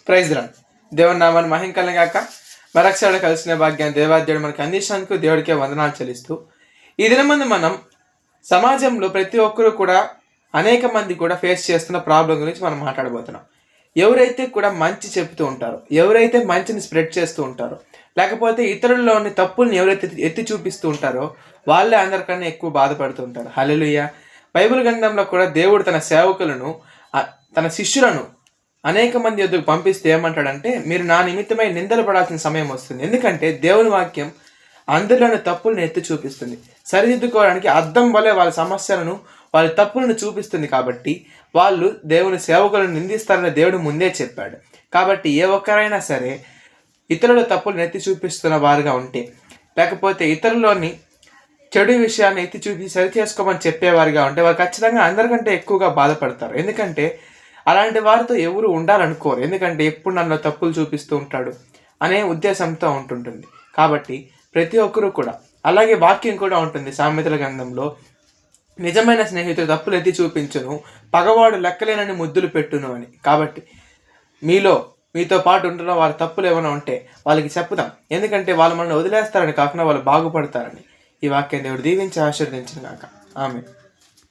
Praise lord దేవుని నామాన్ని మహింకలే గాక. మరొకసారి కలిసిన భాగ్యాన్ని దేవాదేవుడు మనకు అందించినందుకు దేవుడికే వందనాలు చెల్లిస్తూ, ఈ దినమందు మనం సమాజంలో ప్రతి ఒక్కరూ కూడా అనేక మంది కూడా ఫేస్ చేస్తున్న ప్రాబ్లం గురించి మనం మాట్లాడబోతున్నాం. ఎవరైతే కూడా మంచి చెప్తూ ఉంటారో, ఎవరైతే మంచిని స్ప్రెడ్ చేస్తూ ఉంటారో, లేకపోతే ఇతరుల్లోని తప్పుల్ని ఎవరైతే ఎత్తి చూపిస్తూ ఉంటారో వాళ్ళే అందరికన్నా ఎక్కువ బాధపడుతూ ఉంటారు. హల్లెలూయా. బైబిల్ గ్రంథంలో కూడా దేవుడు తన సేవకులను, తన శిష్యులను అనేక మంది ఎదుగు పంపిస్తే ఏమంటాడంటే, మీరు నా నిమిత్తమై నిందలు పడాల్సిన సమయం వస్తుంది. ఎందుకంటే దేవుని వాక్యం అందరిలోని తప్పులను ఎత్తి చూపిస్తుంది. సరిదిద్దుకోవడానికి అద్దం వలె వాళ్ళ సమస్యలను, వాళ్ళ తప్పులను చూపిస్తుంది. కాబట్టి వాళ్ళు దేవుని సేవకులను నిందిస్తారని దేవుడు ముందే చెప్పాడు. కాబట్టి ఏ ఒక్కరైనా సరే ఇతరుల తప్పులను ఎత్తి చూపిస్తున్న వారుగా ఉంటే, లేకపోతే ఇతరులోని చెడు విషయాన్ని ఎత్తి చూపి సరి చేసుకోమని చెప్పేవారుగా ఉంటే, వారు ఖచ్చితంగా అందరికంటే ఎక్కువగా బాధపడతారు. ఎందుకంటే అలాంటి వారితో ఎవరు ఉండాలనుకోరు. ఎందుకంటే ఎప్పుడు నన్ను తప్పులు చూపిస్తూ ఉంటాడు అనే ఉద్దేశంతో ఉంటుంటుంది. కాబట్టి ప్రతి ఒక్కరూ కూడా, అలాగే వాక్యం కూడా ఉంటుంది సామెతల గ్రంథంలో, నిజమైన స్నేహితుడు తప్పులు ఎత్తి చూపించును, పగవాడు లెక్కలేనని ముద్దులు పెట్టును అని. కాబట్టి మీతో పాటు ఉంటున్న వారి తప్పులు ఏమైనా ఉంటే వాళ్ళకి చెప్పుదాం. ఎందుకంటే వాళ్ళు మనల్ని వదిలేస్తారని కాకుండా వాళ్ళు బాగుపడతారని. ఈ వాక్యం దేవుడు దీవించి ఆశీర్వదించిన కాక. ఆమేన్.